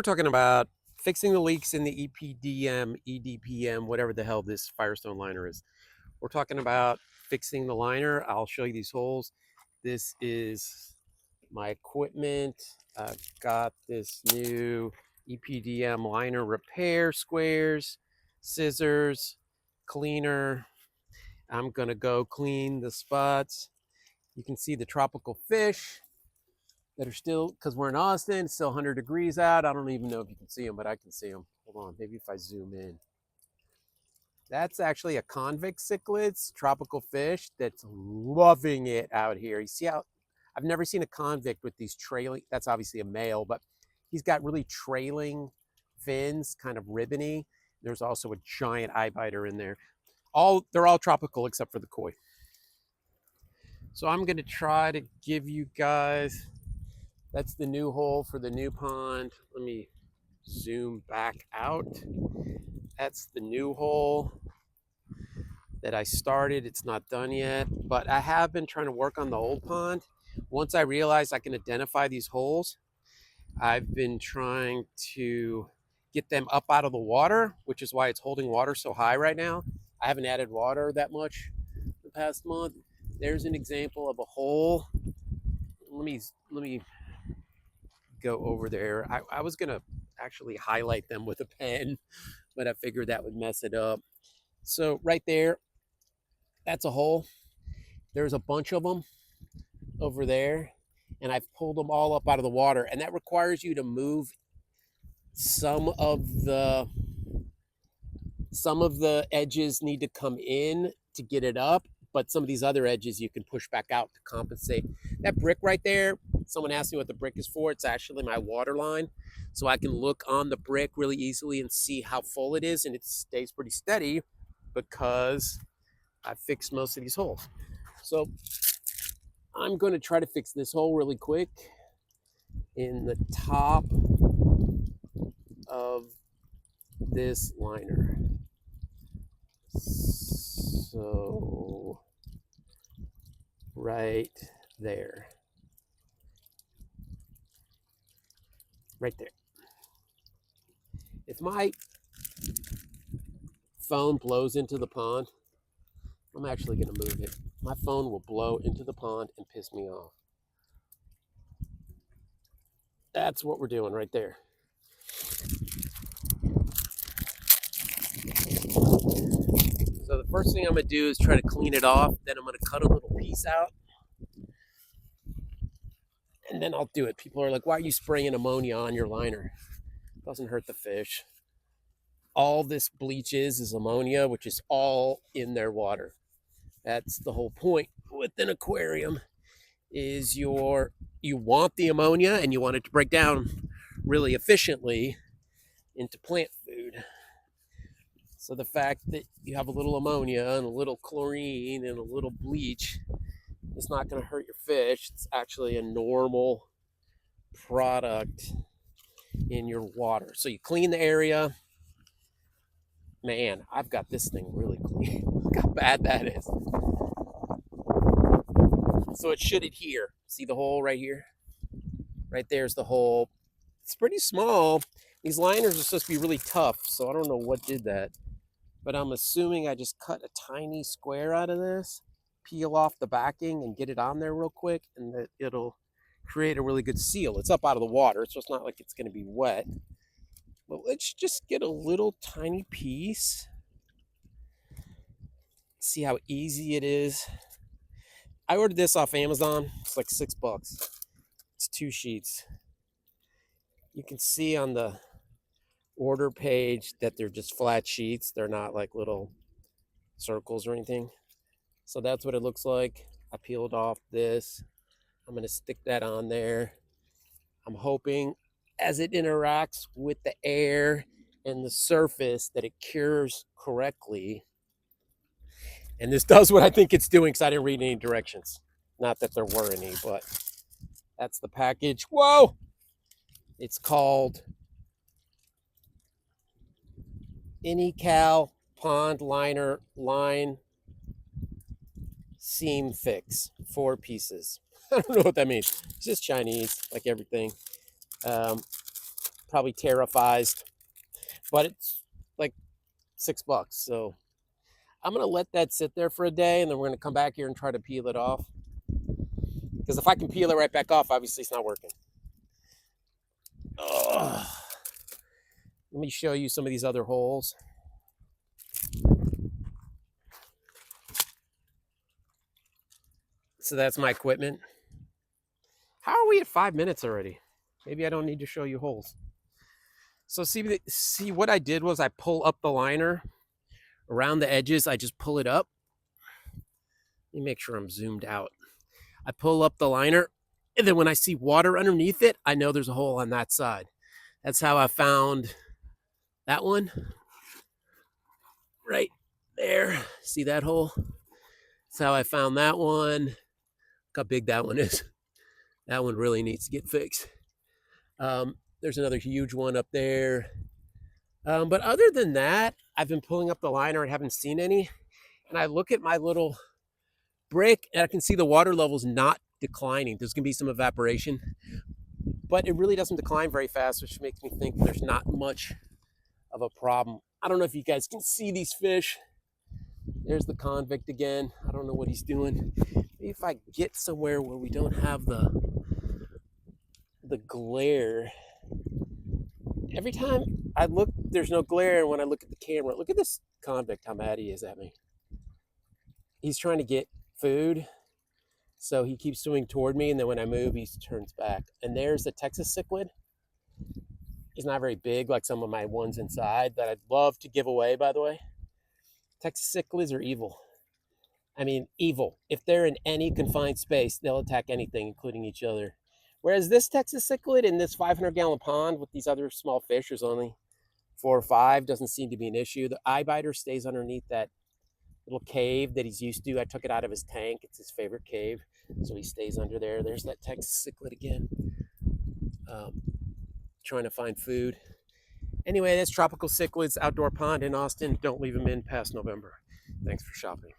We're talking about fixing the leaks in the EPDM, EDPM, whatever the hell this Firestone liner is. We're talking about fixing the liner. I'll show you these holes. This is my equipment. I've got this new EPDM liner repair squares, scissors, cleaner. I'm gonna go clean the spots. You can see the tropical fish that are still, because we're in Austin, it's still 100 degrees out. I don't even know if you can see them, but I can see them. Hold on, maybe if I zoom in. That's actually a convict cichlids, tropical fish that's loving it out here. You see how, I've never seen a convict with these trailing, that's obviously a male, but he's got really trailing fins, kind of ribbony. There's also a giant eye biter in there. They're all tropical except for the koi. So I'm gonna try to give you guys, that's the new hole for the new pond. Let me zoom back out. That's the new hole that I started. It's not done yet, but I have been trying to work on the old pond. Once I realized I can identify these holes, I've been trying to get them up out of the water, which is why it's holding water so high right now. I haven't added water that much the past month. There's an example of a hole. Let me go over there. I was gonna actually highlight them with a pen, but I figured that would mess it up. So right there, that's a hole. There's a bunch of them over there, and I've pulled them all up out of the water, and that requires you to move some of the edges need to come in to get it up, but some of these other edges you can push back out to compensate. That brick right there, someone asked me what the brick is for. It's actually my water line, so I can look on the brick really easily and see how full it is, and it stays pretty steady because I fixed most of these holes. So I'm going to try to fix this hole really quick in the top of this liner. So right there. Right there. If my phone blows into the pond, I'm actually going to move it. My phone will blow into the pond and piss me off. That's what we're doing right there. So the first thing I'm going to do is try to clean it off. Then I'm going to cut a little piece out. And then I'll do it. People are like, why are you spraying ammonia on your liner? It doesn't hurt the fish. All this bleach is ammonia, which is all in their water. That's the whole point with an aquarium, is you want the ammonia and you want it to break down really efficiently into plant food. So the fact that you have a little ammonia and a little chlorine and a little bleach is not going to hurt your fish. It's actually a normal product in your water. So you clean the area. Man, I've got this thing really clean. Look how bad that is. So it should adhere. See the hole right here? Right there's the hole. It's pretty small. These liners are supposed to be really tough, so I don't know what did that. But I'm assuming I just cut a tiny square out of this, peel off the backing and get it on there real quick, and that it'll create a really good seal. It's up out of the water, so it's not like it's going to be wet. But let's just get a little tiny piece. See how easy it is. I ordered this off Amazon. It's like $6. It's 2 sheets. You can see on the order page that they're just flat sheets. They're not like little circles or anything. So that's what it looks like. I peeled off this. I'm going to stick that on there. I'm hoping as it interacts with the air and the surface that it cures correctly. And this does what I think it's doing, because I didn't read any directions. Not that there were any, but that's the package. Whoa! It's called Anycal Pond Liner Line Seam Fix. 4 pieces. I don't know what that means. It's just Chinese, like everything. probably terrifies, but it's like $6. So I'm gonna let that sit there for a day, and then we're gonna come back here and try to peel it off. Because if I can peel it right back off, obviously it's not working. Ugh. Let me show you some of these other holes. So that's my equipment. How are we at 5 minutes already? Maybe I don't need to show you holes. So see what I did was I pull up the liner around the edges. I just pull it up. Let me make sure I'm zoomed out. I pull up the liner, and then when I see water underneath it, I know there's a hole on that side. That's how I found that one. Right there. See that hole? That's how I found that one. Look how big that one is. That one really needs to get fixed. There's another huge one up there. But other than that, I've been pulling up the liner and haven't seen any. And I look at my little brick and I can see the water levels not declining. There's going to be some evaporation, but it really doesn't decline very fast, which makes me think there's not much of a problem. I don't know if you guys can see these fish. There's the convict again. I don't know what he's doing. Maybe if I get somewhere where we don't have the glare. Every time I look, there's no glare. When I look at the camera, look at this convict, how mad he is at me. He's trying to get food, so he keeps swimming toward me, and then when I move, he turns back. And there's the Texas cichlid. He's not very big like some of my ones inside that I'd love to give away, by the way. Texas cichlids are evil. I mean, evil. If they're in any confined space, they'll attack anything, including each other. Whereas this Texas cichlid in this 500-gallon pond with these other small fish, there's only 4 or 5, doesn't seem to be an issue. The eye biter stays underneath that little cave that he's used to. I took it out of his tank. It's his favorite cave, so he stays under there. There's that Texas cichlid again. Trying to find food. Anyway, that's Tropical Cichlids Outdoor Pond in Austin. Don't leave them in past November. Thanks for shopping.